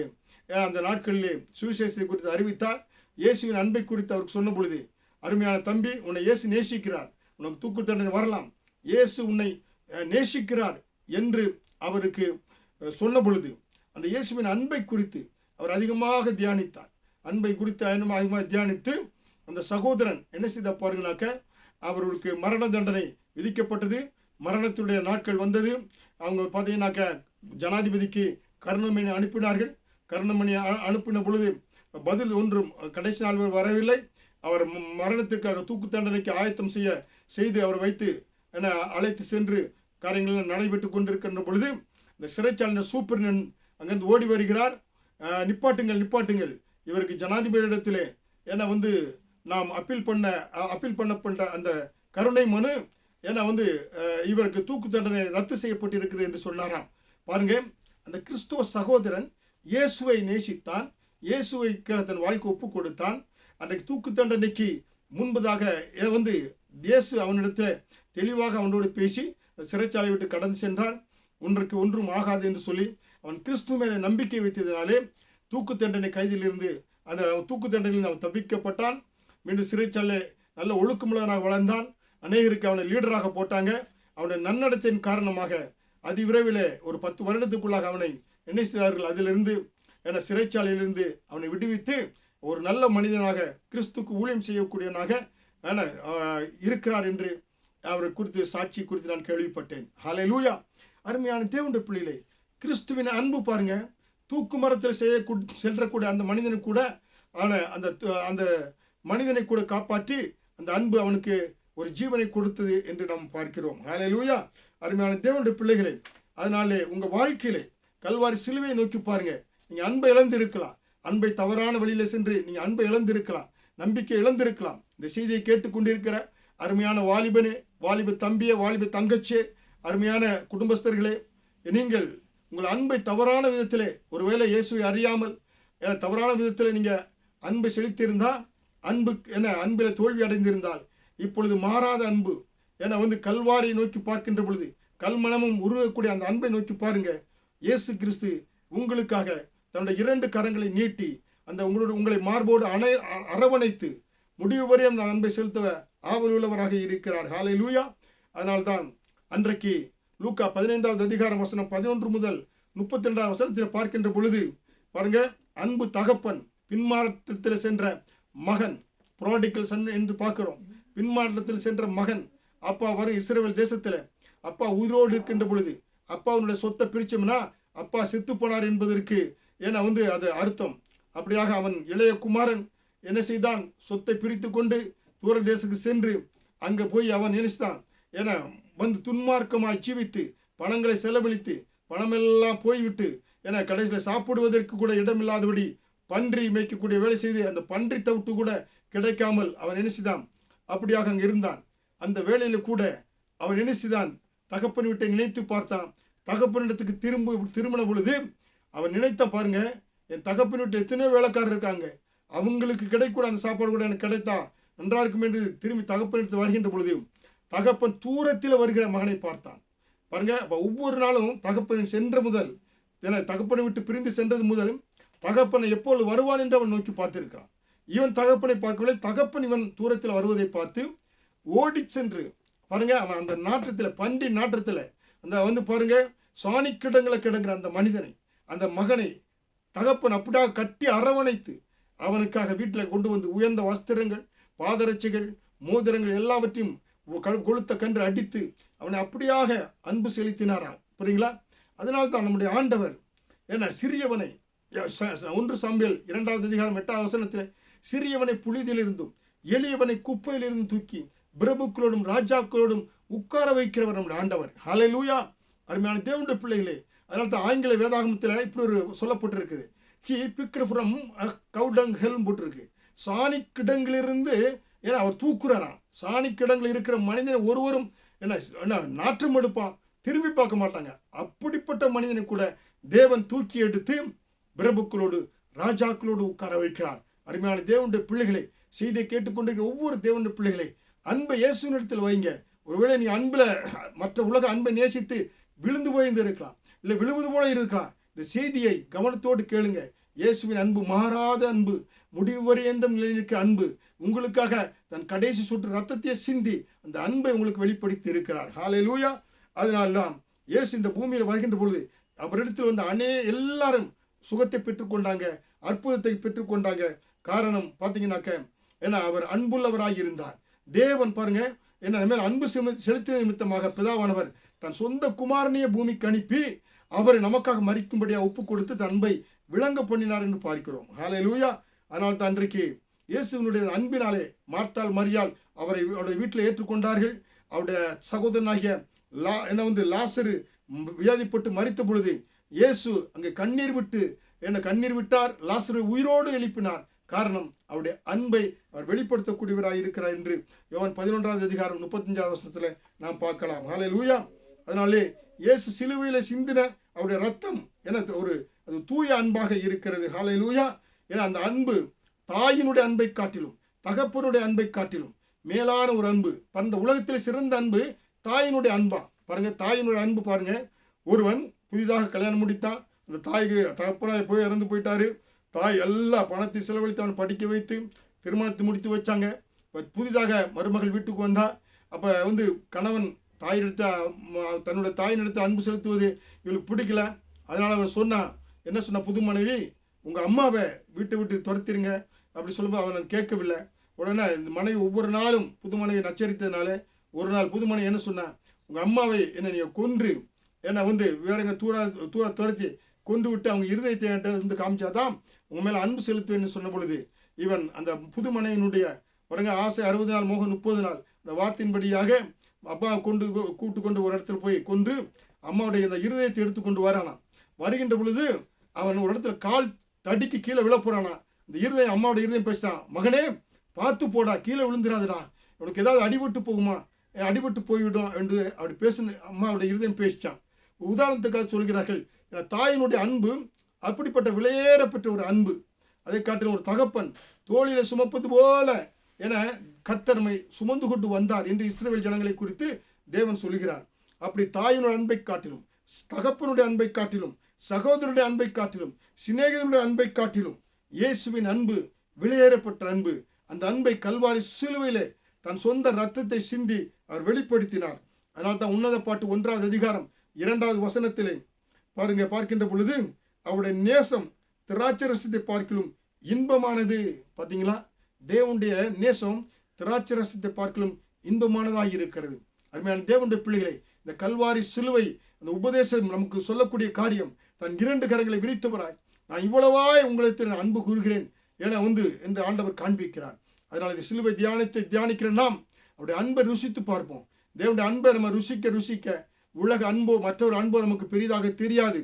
அந்த நாட்களிலே சுவிசேஷத்தை குறித்து அறிவித்தார். இயேசுவின் அன்பை குறித்து அவருக்கு சொன்ன பொழுது, அருமையான தம்பி, உன்னை இயேசு நேசிக்கிறார், உனக்கு தூக்கு தண்டனை வரலாம், இயேசு உன்னை நேசிக்கிறார் என்று அவருக்கு சொன்ன பொழுது அந்த இயேசுவின் அன்பை குறித்து அவர் அதிகமாக தியானித்தார். அன்பை குறித்து அதிகமாக தியானித்து அந்த சகோதரன் என்ன செய்த பாருங்கனாக்க, அவர்களுக்கு மரண தண்டனை விதிக்கப்பட்டது. மரணத்துடைய நாட்கள் வந்தது. அவங்க பார்த்தீங்கன்னாக்க ஜனாதிபதிக்கு கருணமணி அனுப்பினார்கள். கருணமணி அனுப்பின பொழுது பதில் ஒன்றும் கடைசி நாள் வரவில்லை. அவர் மரணத்திற்காக தூக்கு தண்டனைக்கு ஆயத்தம் செய்து அவர் வைத்து அழைத்து சென்று காரியங்கள் நடைபெற்று கொண்டிருக்கின்ற பொழுது இந்த சிறைச்சாலை சூப்பர்டன் அங்கிருந்து ஓடி வருகிறார். நிப்பாட்டுங்கள், இவருக்கு ஜனாதிபதியிடத்திலே ஏன்னா வந்து நாம் அப்பீல் பண்ணப்பட்ட அந்த கருணை மனு ஏன்னா வந்து இவருக்கு தூக்கு தண்டனை ரத்து செய்யப்பட்டிருக்கிறது என்று சொன்னாராம். பாருங்க, அந்த கிறிஸ்துவ சகோதரன் இயேசுவை நேசித்தான், இயேசுவைக்கு தன் வாழ்க்கை ஒப்பு கொடுத்தான். அன்றைக்கு தூக்கு தண்டனைக்கு முன்பதாக வந்து இயேசு அவனிடத்தில் தெளிவாக அவனோடு பேசி சிறைச்சாலை விட்டு கடந்து சென்றான். ஒன்றுக்கு ஒன்றும் ஆகாது என்று சொல்லி அவன் கிறிஸ்து மேலே நம்பிக்கை வைத்ததினாலே தூக்கு தண்டனை கைதிலிருந்து அந்த தூக்கு தண்டனையில் அவன் தப்பிக்கப்பட்டான். மீண்டும் சிறைச்சாலை நல்ல ஒழுக்கமுள்ளவனாக வளர்ந்தான். அநேகருக்கு அவனை லீடராக போட்டாங்க. அவனுடைய நன்னடத்தின் காரணமாக அதிவிரைவில் ஒரு 10 வருடத்துக்குள்ளாக அவனை என்ன செய்தார்கள், அதிலிருந்து சிறைச்சாலையிலிருந்து அவனை விடுவித்து ஒரு நல்ல மனிதனாக கிறிஸ்துக்கு ஊழியம் செய்யக்கூடியவனாக இருக்கிறார் என்று அவரை குறித்து சாட்சி குறித்து நான் கேள்விப்பட்டேன். ஹல்லேலூயா! அருமையான தேவனுடைய பிள்ளைகளே, கிறிஸ்துவின் அன்பு பாருங்க, தூக்கு மரத்தில் செல்லக்கூடிய அந்த மனிதனை கூட அந்த மனிதனை கூட காப்பாற்றி அந்த அன்பு அவனுக்கு ஒரு ஜீவனை கொடுத்தது என்று நாம் பார்க்கிறோம். ஹல்லேலூயா! அருமையான தேவனுடைய பிள்ளைகளே, அதனாலே உங்க வாழ்க்கையிலே கல்வாரி சிலுவையை நோக்கி பாருங்க. நீங்க அன்பை இழந்திருக்கலாம், அன்பை தவறான வழியில சென்று நீங்க அன்பை இழந்திருக்கலாம், நம்பிக்கை இழந்திருக்கலாம். இந்த செய்தியை கேட்டுக்கொண்டிருக்கிற அருமையான வாலிபனே, வாலிப தம்பியே, வாலிப தங்கச்சியே, அருமையான குடும்பஸ்தர்களே, நீங்கள் உங்கள் அன்பை தவறான விதத்திலே ஒருவேளை இயேசுவை அறியாமல் தவறான விதத்தில் நீங்க அன்பை செலுத்தியிருந்தா, அன்பில தோல்வி அடைந்திருந்தால், இப்பொழுது மாறாத அன்பு வந்து கல்வாரியை நோக்கி பார்க்கின்ற பொழுது கல்மனமும் உருவக்கூடிய அந்த அன்பை நோக்கி பாருங்க. இயேசு கிறிஸ்து உங்களுக்காக தன்னுடைய 2 கரங்களை நீட்டி அந்த உங்களை மார்போடு அரவணைத்து முடிவு வரை அந்த அன்பை செலுத்த ஆவல் உள்ளவராக இருக்கிறார். ஹல்லேலூயா! அதனால்தான் அன்றைக்கு லூக்கா 15வது அதிகாரம் வசனம் 11 முதல் 32வது வசனத்தில் பார்க்கின்ற பொழுது பாருங்க, அன்பு தகப்பன் பின்மாற்றத்தில் சென்ற மகன், புரோடிகல் சன் என்று பார்க்கிறோம். பின்மாற்றத்தில் சென்ற மகன், அப்பா வரும் இஸ்ரவேல் தேசத்துல அப்பா உயிரோடு இருக்கின்ற பொழுது அப்பாவுடைய சொத்தை பிரிச்சோம்னா அப்பா செத்து போனார் என்பதற்கு அது அர்த்தம். அப்படியாக அவன் இளைய குமாரன் என்ன செய்தான், சொத்தை பிரித்து கொண்டு தூர தேசத்துக்கு சென்று அங்க போய் அவன் நினைச்சான் வந்து துன்மார்க்கமாய் ஜீவித்து பணங்களை செலவழித்து பணமெல்லாம் போய்விட்டு கடைசியில் சாப்பிடுவதற்கு கூட இடமில்லாதபடி பன்றி மேய்க்கக்கூடிய வேலை செய்து அந்த பன்றி தவிட்டு கூட கிடைக்காமல் அவன் நினைச்சுதான் அப்படியாக அங்க இருந்தான். அந்த வேலையில கூட அவன் நினைச்சுதான் தகப்பன் வீட்டை நினைத்து பார்த்தான். தகப்பனிடத்துக்கு திரும்பின பொழுது அவன் நினைத்த பாருங்க, என் தகப்பன் வீட்டில் எத்தனையோ வேலைக்காரர் இருக்காங்க, அவங்களுக்கு கிடைக்கூட அந்த சாப்பாடு கூட எனக்கு கிடைத்தா நன்றா இருக்கும் என்று திரும்பி தகப்பனிடத்து வருகின்ற பொழுது தகப்பன் தூரத்தில் வருகிற மகனை பார்த்தான். பாருங்க, அப்ப ஒவ்வொரு நாளும் தகப்பன் சென்ற முதல் தகப்பனை விட்டு பிரிந்து சென்றது முதல் தகப்பனை எப்பொழுது வருவான் என்று அவன் நோக்கி பார்த்திருக்கிறான். இவன் தகப்பனை பார்க்கவில்லை, தகப்பன் இவன் தூரத்தில் வருவதை பார்த்து ஓடி சென்று பாருங்க, அவன் அந்த நாற்றத்தில் பன்றி நாற்றத்தில் அந்த பாருங்க சாணிக்கிடங்களை கிடங்கிற அந்த மனிதனை, அந்த மகனை தகப்பன் அப்படியாக கட்டி அரவணைத்து அவனுக்காக வீட்டில் கொண்டு வந்து உயர்ந்த வஸ்திரங்கள், பாதரட்சைகள், மோதிரங்கள் எல்லாவற்றையும் கொளுத்த கன்று அடித்து அவனை அப்படியாக அன்பு செலுத்தினாராம். புரியுங்களா? அதனால்தான் நம்முடைய ஆண்டவர் சிறியவனை 1 சாமுவேல் 2வது அதிகாரம் 8வது வசனத்தில் சிறியவனை புழுதியிலிருந்தும் எளியவனை குப்பையிலிருந்து தூக்கி பிரபுக்களோடும் ராஜாக்களோடும் உட்கார வைக்கிறவர் நம்முடைய ஆண்டவர். ஹல்லேலூயா. அருமையான தேவனுடைய பிள்ளைகளே, அதனால தான் ஆங்கில வேதாகமத்தில் இப்படி ஒரு சொல்லப்பட்டிருக்குது. He picked from cow dung helm போட்டிருக்கு. சாணி கிடங்கிலிருந்து ஏன்னா அவர் தூக்குறாராம். சாணி கிடங்கில் இருக்கிற மனிதனை ஒருவரும் என்ன நாற்றம் எடுப்பான், திரும்பி பார்க்க மாட்டாங்க. அப்படிப்பட்ட மனிதனை கூட தேவன் தூக்கி எடுத்து பிரபுக்களோடு ராஜாக்களோடு உட்கார வைக்கிறார். அருமையான தேவனுடைய பிள்ளைகளை, செய்தியை கேட்டுக்கொண்டிருக்கிற ஒவ்வொரு தேவனுடைய பிள்ளைகளை, அன்பை இயேசுவினிடத்தில் வைங்க. ஒருவேளை நீ அன்புல மற்ற உலக அன்பை நேசித்து விழுந்து போயிருந்து இருக்கலாம், இல்லை விழுவது போல இருக்கலாம். இந்த செய்தியை கவனத்தோடு கேளுங்க. இயேசுவின் அன்பு மாறாத அன்பு, முடிவு வரையந்தம் நிலைநிற்கிற அன்பு, உங்களுக்காக தன் கடைசி சொட்டு ரத்தத்தை சிந்தி அந்த அன்பை உங்களுக்கு வெளிப்படுத்தி இருக்கிறார். ஹல்லேலூயா. அதனால்தான் இயேசு இந்த பூமியில் வருகின்ற பொழுது அவரிடத்தில் வந்த எல்லாரும் சுகத்தை பெற்றுக்கொண்டாங்க, அற்புதத்தை பெற்றுக்கொண்டாங்க. காரணம் பார்த்தீங்கன்னாக்க ஏன்னா அவர் அன்புள்ளவராக இருந்தார். தேவன் பாருங்க என்ன மேல் அன்பு செலுத்திய நிமித்தமாக பிதாவானவர் தன் சொந்த குமாரனையே பூமிக்கு அனுப்பி அவரை நமக்காக மறிக்கும்படியாக ஒப்பு கொடுத்து தன் அன்பை விளங்க பண்ணினார் என்று பார்க்கிறோம். ஹல்லேலூயா. அதனால் தான் அன்றைக்கு இயேசுவினுடைய அன்பினாலே மார்த்தாள் மரியாள் அவருடைய வீட்டில் ஏற்றுக்கொண்டார்கள். அவருடைய சகோதரனாகிய லாசரு வியாதிப்பட்டு மரித்த பொழுது இயேசு அங்கே கண்ணீர் விட்டார். லாசரை உயிரோடு எழுப்பினார். காரணம் அவருடைய அன்பை அவர் வெளிப்படுத்தக்கூடியவராக இருக்கிறார் என்று யோவான் 11 அதிகாரம் 35 வசனத்துல நாம் பார்க்கலாம். ஹல்லேலூயா. அதனாலே இயேசு சிலுவையில சிந்தின அவருடைய ரத்தம் அது தூய அன்பாக இருக்கிறது. ஹல்லேலூயா. ஏன்னா அந்த அன்பு தாயினுடைய அன்பை காட்டிலும் தகப்பனுடைய அன்பை காட்டிலும் மேலான ஒரு அன்பு. அந்த உலகத்தில் சிறந்த அன்பு தாயினுடைய அன்பா. பாருங்க, தாயினுடைய அன்பு பாருங்க. ஒருவன் புதிதாக கல்யாணம் முடித்தான், அந்த தாய்க்கு தகப்பனாய் போய் இறந்து போயிட்டாரு. தாய் எல்லா பணத்தை செலவழித்து அவனை படிக்க வைத்து திருமணத்தை முடித்து வச்சாங்க. புதிதாக மருமகள் வீட்டுக்கு வந்தா. அப்போ கணவன் தன்னுடைய தாயினிடத்து அன்பு செலுத்துவது இவளுக்கு பிடிக்கல. அதனால அவர் என்ன சொன்னா, புது மனைவி உங்கள் அம்மாவை வீட்டை விட்டு துரத்திருங்க அப்படி சொல்லும்போது அவன் கேட்கவில்லை. உடனே இந்த மனைவி ஒவ்வொரு நாளும் புது மனைவி நச்சரித்ததுனால ஒரு நாள் புது மனைவி என்ன சொன்னா, உங்கள் அம்மாவை நீங்கள் கொன்று வேறங்க தூர துரத்தி கொண்டு விட்டு அவங்க இருதயத்தை காமிச்சாதான் உங்க மேல அன்பு செலுத்துவேன்னு சொன்ன பொழுது இவன் அந்த புது மனைவினுடைய ஆசை 60 நாள் மோகம் 30 நாள் இந்த வார்த்தையின்படியாக அப்பா கூட்டு கொண்டு ஒரு இடத்துல போய் கொன்று அம்மாவுடைய இந்த இருதயத்தை எடுத்துக்கொண்டு வரானா. வருகின்ற பொழுது அவன் ஒரு இடத்துல கால் தடிக்கு கீழே விழ போறானா. இந்த இருதயம் அம்மாவுடைய இருதயம் பேசிட்டான், மகனே பார்த்து போடா, கீழே விழுந்துடாதுடா, உனக்கு ஏதாவது அடிபட்டு போகுமா, அடிபட்டு போய்விடும் என்று அப்படி பேசு அம்மாவுடைய இருதயம் பேசிச்சான். உதாரணத்துக்காக சொல்கிறார்கள், தாயினுடைய அன்பு அப்படிப்பட்ட விலையேறப்பட்ட ஒரு அன்பு. அதை காட்டிலும் ஒரு தகப்பன் தோளில சுமப்பது போல என கர்த்தர்மை சுமந்து கொண்டு வந்தார் என்று இஸ்ரவேல் ஜனங்களை குறித்து தேவன் சொல்கிறார். அப்படி தாயினுடைய அன்பை காட்டிலும் தகப்பனுடைய அன்பை காட்டிலும் சகோதரனுடைய அன்பை காட்டிலும் சிநேகிதனுடைய அன்பை காட்டிலும் இயேசுவின் அன்பு விலையேறப்பட்ட அன்பு. அந்த அன்பை கல்வாரி சிலுவையிலே தன் சொந்த ரத்தத்தை சிந்தி அவர் வெளிப்படுத்தினார். அதனால் தான் உன்னத பாட்டு 1 அதிகாரம் 2 வசனத்திலே பார்க்கின்ற பொழுது அவருடைய நேசம் திராட்சை ரசத்தை பார்க்கலும் இன்பமானது. பார்த்தீங்களா, தேவனுடைய நேசம் திராட்சை ரசத்தை பார்க்கலும் இன்பமானதாக இருக்கிறது. அருமையான தேவனுடைய பிள்ளைகளை, இந்த கல்வாரி சிலுவை அந்த உபதேசம் நமக்கு சொல்லக்கூடிய காரியம், தன் 2 கரங்களை விரித்தவராய் நான் இவ்வளவாய் உங்களுக்கு அன்பு கூறுகிறேன் என என்று ஆண்டவர் காண்பிக்கிறார். அதனால் இந்த சிலுவை தியானத்தை தியானிக்கிற நாம் அவருடைய அன்பை ருசித்து பார்ப்போம். தேவனுடைய அன்பை நம்ம ருசிக்க உலக அன்போ மற்றொரு அன்போ நமக்கு பெரிதாக தெரியாது.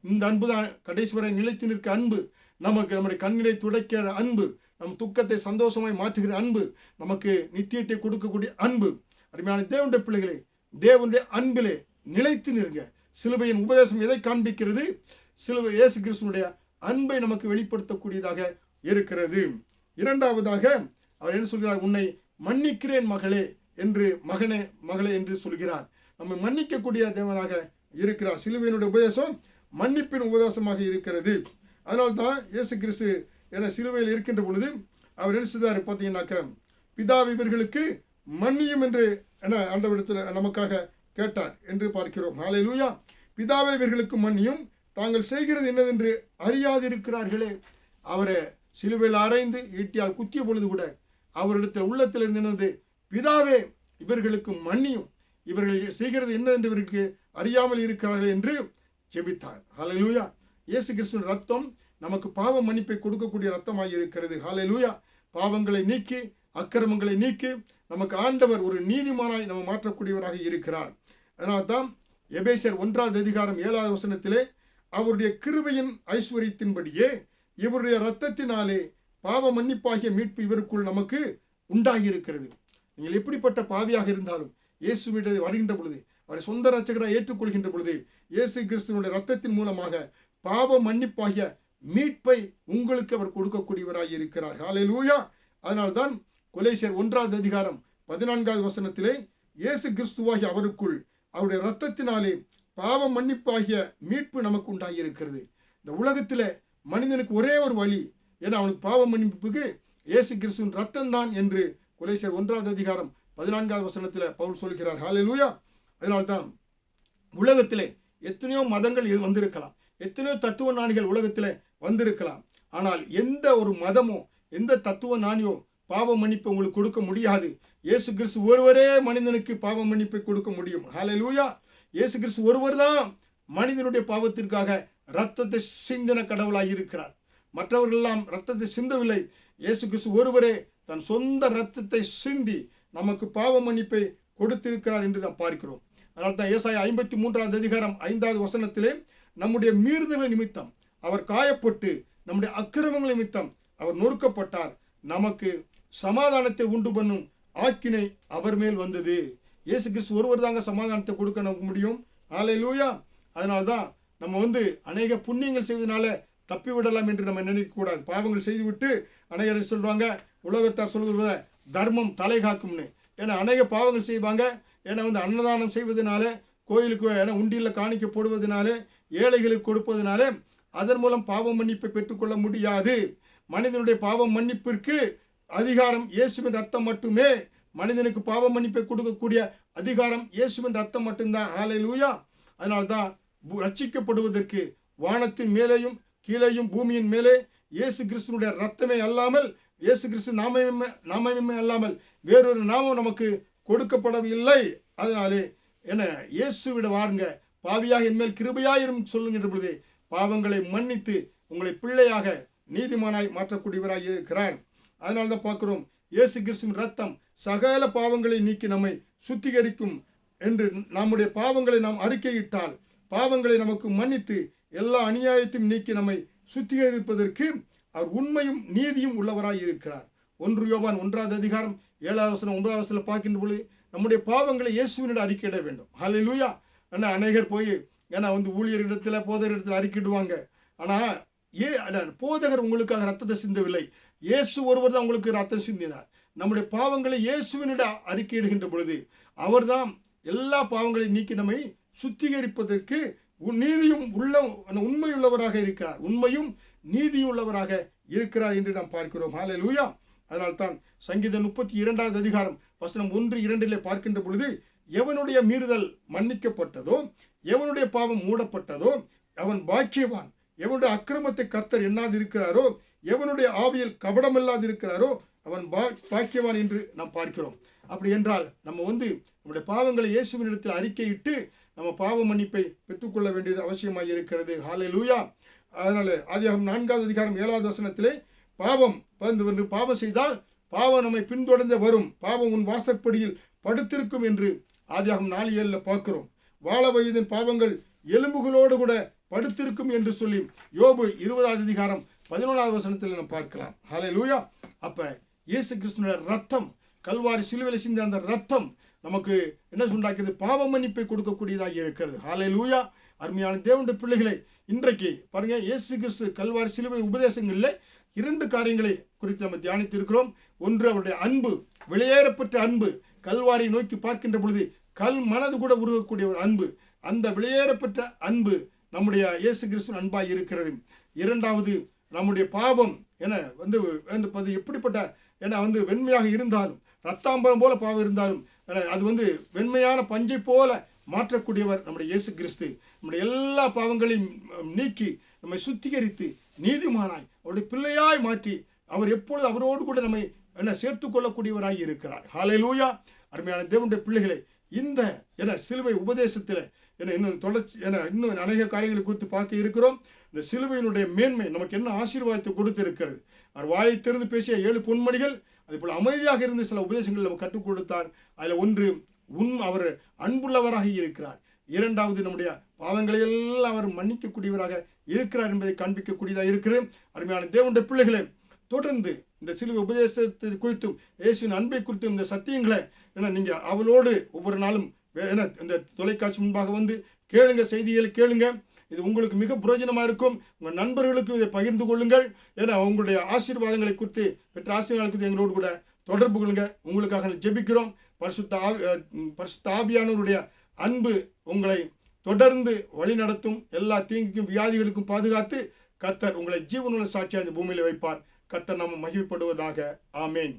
இந்த அன்பு தான் கடைசி வரை நிலைத்து நிற்க அன்பு, நமக்கு நம்முடைய கண்ணீரை துடைக்கிற அன்பு, நம் துக்கத்தை சந்தோஷமாய் மாற்றுகிற அன்பு, நமக்கு நித்தியத்தை கொடுக்கக்கூடிய அன்பு. அருமையான தேவனுடைய பிள்ளைகளே, தேவனுடைய அன்பிலே நிலைத்து நிற்க சிலுவையின் உபதேசம் எதை காண்பிக்கிறது? சிலுவை இயேசு கிறிஸ்துவினுடைய அன்பை நமக்கு வெளிப்படுத்தக்கூடியதாக இருக்கிறது. 2வதாக அவர் என்ன சொல்கிறார்? உன்னை மன்னிக்கிறேன் மகளே என்று மகளே என்று சொல்கிறார். நம்மை மன்னிக்கக்கூடிய தேவனாக இருக்கிறார். சிலுவையினுடைய உபதேசம் மன்னிப்பின் உபதேசமாக இருக்கிறது. அதனால்தான் இயேசு கிறிஸ்து என சிலுவையில் இருக்கின்ற பொழுது அவர் என்ன செய்தார் பார்த்தீங்கன்னாக்க, பிதாவை இவர்களுக்கு மன்னியும் என்று ஆண்டவரிடத்தில் நமக்காக கேட்டார் என்று பார்க்கிறோம். ஹல்லேலூயா. பிதாவை இவர்களுக்கு மன்னியும், தாங்கள் செய்கிறது என்னதென்று அறியாதிருக்கிறார்களே. அவரை சிலுவையில் அறைந்து ஈட்டியால் குத்திய பொழுது கூட அவரிடத்தில் உள்ளத்தில் இருந்தது, பிதாவே இவர்களுக்கு மன்னியும், இவர்கள் செய்கிறது என்னவென்று இவருக்கு அறியாமல் இருக்கிறார்கள் என்று ஜெபித்தார். ஹல்லேலூயா. இயேசு கிறிஸ்துவின் ரத்தம் நமக்கு பாவ மன்னிப்பை கொடுக்கக்கூடிய ரத்தமாக இருக்கிறது. ஹல்லேலூயா. பாவங்களை நீக்கி அக்கிரமங்களை நீக்கி நமக்கு ஆண்டவர் ஒரு நீதிமானாய் நம்ம மாற்றக்கூடியவராக இருக்கிறார். அதனால்தான் எபேசியர் 1:7 அவருடைய கிருபையின் ஐஸ்வரியத்தின்படியே இவருடைய இரத்தத்தினாலே பாவ மன்னிப்பாகிய மீட்பு இவருக்குள் நமக்கு உண்டாகி இருக்கிறது. நீங்கள் எப்படிப்பட்ட பாவியாக இருந்தாலும் இயேசுவிடம் வருகின்ற பொழுது, அவரை சொந்த இரட்சகராக ஏற்றுக்கொள்கின்ற பொழுது, இயேசு கிறிஸ்துவினுடைய இரத்தத்தின் மூலமாக பாவ மன்னிப்பாகிய மீட்பை உங்களுக்கு அவர் கொடுக்கக்கூடியவராக இருக்கிறார். ஹல்லேலூயா. அதனால்தான் கொலோசியர் 1:14 இயேசு கிறிஸ்துவாகிய அவருக்குள் அவருடைய இரத்தத்தினாலே பாவ மன்னிப்பாகிய மீட்பு நமக்கு உண்டாகி இருக்கிறது. இந்த உலகத்தில் மனிதனுக்கு ஒரே ஒரு வழி, ஏன்னா அவனுக்கு பாவ மன்னிப்புக்கு இயேசு கிறிஸ்துவின் ரத்தம் தான் என்று கொலோசியர் 1:14 பவுல் சொல்கிறார். ஹல்லேலூயா. அதனால்தான் உலகத்திலே எத்தனையோ மதங்கள் வந்திருக்கலாம், எத்தனையோ தத்துவ ஞானிகள் உலகத்திலே வந்திருக்கலாம். ஆனால் எந்த ஒரு மதமோ எந்த தத்துவ ஞானியோ பாவ மன்னிப்பை உங்களுக்கு கொடுக்க முடியாது. இயேசு கிறிஸ்து ஒருவரே மனிதனுக்கு பாவ மன்னிப்பை கொடுக்க முடியும். ஹல்லேலூயா. இயேசு கிறிஸ்து ஒருவர் தான் மனிதனுடைய பாவத்திற்காக ரத்தத்தை சிந்தின கடவுளாய் இருக்கிறார். மற்றவர்கள் எல்லாம் ரத்தத்தை சிந்தவில்லை. இயேசு கிறிஸ்து ஒருவரே தன் சொந்த ரத்தத்தை சிந்தி நமக்கு பாவ மன்னிப்பை கொடுத்திருக்கிறார் என்று நாம் பார்க்கிறோம். அதனால தான் ஏசாயா 53:5 நம்முடைய மீறுதல் நிமித்தம் அவர் காயப்பட்டு, நம்முடைய அக்கிரமங்கள் நிமித்தம் அவர் நொறுக்கப்பட்டார், நமக்கு சமாதானத்தை உண்டு பண்ணும் ஆக்கினை அவர் மேல் வந்தது. இயேசு கிறிஸ்து ஒருவர் தாங்க சமாதானத்தை கொடுக்க நமக்கு முடியும். ஹல்லேலூயா. அதனால்தான் நம்ம அநேக புண்ணியங்கள் செய்வதனால தப்பி விடலாம் என்று நம்ம நினைக்க கூடாது. பாவங்கள் செய்துவிட்டு அநேகர் சொல்றாங்க, உலகத்தார் சொல்கிறத தர்மம் தலை காக்கும்னு. ஏன்னா அநேக பாவங்கள் செய்வாங்க. ஏன்னா அன்னதானம் செய்வதனால, கோயிலுக்கு உண்டியில் காணிக்க போடுவதனால, ஏழைகளுக்கு கொடுப்பதனால அதன் மூலம் பாவ மன்னிப்பை பெற்றுக்கொள்ள முடியாது. மனிதனுடைய பாவ மன்னிப்பிற்கு அதிகாரம் இயேசுவின் ரத்தம் மட்டுமே. மனிதனுக்கு பாவ மன்னிப்பை கொடுக்கக்கூடிய அதிகாரம் இயேசுவின் ரத்தம் மட்டும்தான். ஹல்லேலூயா. அதனால்தான் ரட்சிக்கப்படுவதற்கு வானத்தின் மேலேயும் கீழேயும் பூமியின் மேலே இயேசு கிறிஸ்துனுடைய ரத்தமே அல்லாமல், இயேசு கிறிஸ்து நாமமே அல்லாமல் வேறொரு நாமம் நமக்கு கொடுக்கப்படவில்லை. அதனாலே என்ன, இயேசுவிட வாருங்க, பாவியாக என்மேல் கிருபையாயிரும் சொல்லுகின்ற பொழுது பாவங்களை மன்னித்து உங்களை பிள்ளையாக நீதிமானாய் மாற்றக்கூடியவராய் இருக்கிறார். அதனால்தான் பார்க்கிறோம், இயேசு கிறிஸ்துவின் ரத்தம் சகல பாவங்களை நீக்கி நம்மை சுத்திகரிக்கும் என்று. நம்முடைய பாவங்களை நாம் அறிக்கையிட்டால் பாவங்களை நமக்கு மன்னித்து எல்லா அநியாயத்தையும் நீக்கி நம்மை சுத்திகரிப்பதற்கு அவர் உண்மையும் நீதியும் உள்ளவராய் இருக்கிறார். 1 யோவான் 1:7 பார்க்கின்ற பொழுது நம்முடைய பாவங்களை இயேசுவினிடம் அறிக்கையிட வேண்டும். ஹல்லேலூயா. ஏன்னா அநேகர் போய் ஊழியரிடத்தில் போதகரிடத்தில் அறிக்கையிடுவாங்க. ஆனால் போதகர் உங்களுக்காக ரத்தத்தை சிந்தவில்லை, இயேசு ஒருவர் தான் உங்களுக்கு ரத்தம் சிந்தினார். நம்முடைய பாவங்களை இயேசுவினிடம் அறிக்கையிடுகின்ற பொழுது அவர்தான் எல்லா பாவங்களையும் நீக்கி நம்மை சுத்திகரிப்பதற்கு நீதியும் உண்மையுள்ளவராக இருக்கிறார், உண்மையும் நீதியுள்ளவராக இருக்கிறார் என்று நாம் பார்க்கிறோம். ஹல்லேலூயா. அதனால்தான் சங்கீதம் 32:1-2 பார்க்கின்ற பொழுது, எவனுடைய மீறுதல் மன்னிக்கப்பட்டதோ, எவனுடைய பாவம் மூடப்பட்டதோ அவன் பாக்கியவான். எவனுடைய அக்கிரமத்தை கர்த்தர் எண்ணாது இருக்கிறாரோ, எவனுடைய ஆவியில் கபடமில்லாது இருக்கிறாரோ அவன் பாக்கியவான் என்று நாம் பார்க்கிறோம். அப்படி என்றால் நம்ம நம்முடைய பாவங்களை இயேசுவினிடத்தில் அறிக்கையிட்டு நம்ம பாவ மன்னிப்பை பெற்றுக்கொள்ள வேண்டியது அவசியமாக இருக்கிறது. ஹல்லேலூயா. அதனால ஆதியாகமம் 4:7 பாவம் செய்தால் பாவம் நம்மை பின்தொடர்ந்து வரும், பாவம் உன் வாசற்படியில் படுத்திருக்கும் என்று ஆதியாகமம் 4:7 பார்க்கிறோம். வாழ வயதின் பாவங்கள் எலும்புகளோடு கூட படுத்திருக்கும் என்று சொல்லி யோபு 20:11 நாம் பார்க்கலாம். ஹல்லேலூயா. அப்ப இயேசு கிறிஸ்துவினுடைய ரத்தம், கல்வாரி சிலுவையில் சிந்திய அந்த ரத்தம் நமக்கு என்ன உண்டாக்குது? பாவ மன்னிப்பை கொடுக்கக்கூடியதாக இருக்கிறது. ஹல்லேலூயா. அருமையான தேவனுடைய பிள்ளைகளை, இன்றைக்கு பாருங்க, இயேசு கிறிஸ்து கல்வாரி சிலுவை உபதேசங்களில் 2 காரியங்களை குறித்து நம்ம தியானித்து இருக்கிறோம். ஒன்று, அவருடைய அன்பு, வெளியேறப்பட்ட அன்பு. கல்வாரியை நோக்கி பார்க்கின்ற பொழுது கல் மனது கூட உருகக்கூடிய ஒரு அன்பு. அந்த வெளியேறப்பட்ட அன்பு நம்முடைய இயேசு கிறிஸ்துவின் அன்பாய் இருக்கிறது. 2வது, நம்முடைய பாவம் எப்படிப்பட்ட வெண்மையாக இருந்தாலும், ரத்தாம்பரம் போல பாவம் இருந்தாலும் அது வெண்மையான பஞ்சை போல மாற்றக்கூடியவர் நம்முடைய இயேசு கிறிஸ்து. நம்முடைய எல்லா பாவங்களையும் நீக்கி நம்மை சுத்திகரித்து நீதிமானாய் அவருடைய பிள்ளையாய் மாற்றி அவர் எப்பொழுது அவரோடு கூட நம்மை சேர்த்து கொள்ளக்கூடியவராய் இருக்கிறார். ஹல்லேலூயா. அருமையான தேவனுடைய பிள்ளைகளை, இந்த சிலுவை உபதேசத்தில் இன்னும் தொடர்ச்சி இன்னும் அநேக காரியங்களை குறித்து பார்க்க இருக்கிறோம். இந்த சிலுவையினுடைய மேன்மை நமக்கு என்ன ஆசீர்வாதத்தை கொடுத்து இருக்கிறது. அவர் வாயை திறந்து பேசிய 7 பொன்மணிகள், அதே போல அமைதியாக இருந்து சில உபதேசங்கள் நம்ம கற்றுக் கொடுத்தார். அதில் ஒன்று, அவர் அன்புள்ளவராக இருக்கிறார். இரண்டாவது, நம்முடைய பாவங்களை எல்லாம் அவர் மன்னிக்கக்கூடியவராக இருக்கிறார் என்பதை காண்பிக்கக்கூடியதாக இருக்கிறது. அருமையான தேவனுடைய பிள்ளைகளே, தொடர்ந்து இந்த சிலுவை உபதேசத்தை குறித்தும் இயேசுவின் அன்பை குறித்தும் இந்த சத்தியங்களை நீங்க அவளோடு ஒவ்வொரு நாளும் இந்த தொலைக்காட்சி முன்பாக வந்து கேளுங்க, செய்திகளை கேளுங்க. இது உங்களுக்கு மிக பிரயோஜனமாக இருக்கும். உங்கள் நண்பர்களுக்கு இதை பகிர்ந்து கொள்ளுங்கள். உங்களுடைய ஆசீர்வாதங்களை குறித்து, பெற்ற ஆசீர்வாதங்களை குறித்து எங்களோடு கூட தொடர்பு கொள்ளுங்க. உங்களுக்காக ஜெபிக்கிறோம். பரிசுத்த ஆவியானவருடைய அன்பு உங்களை தொடர்ந்து வழி நடத்தும். எல்லா தீங்குக்கும் வியாதிகளுக்கும் பாதுகாத்து கர்த்தர் உங்களை ஜீவனுள்ள சாட்சியாக இந்த பூமியில் வைப்பார். கர்த்தர் நாம மகிமைப்படுவதாக. ஆமேன்.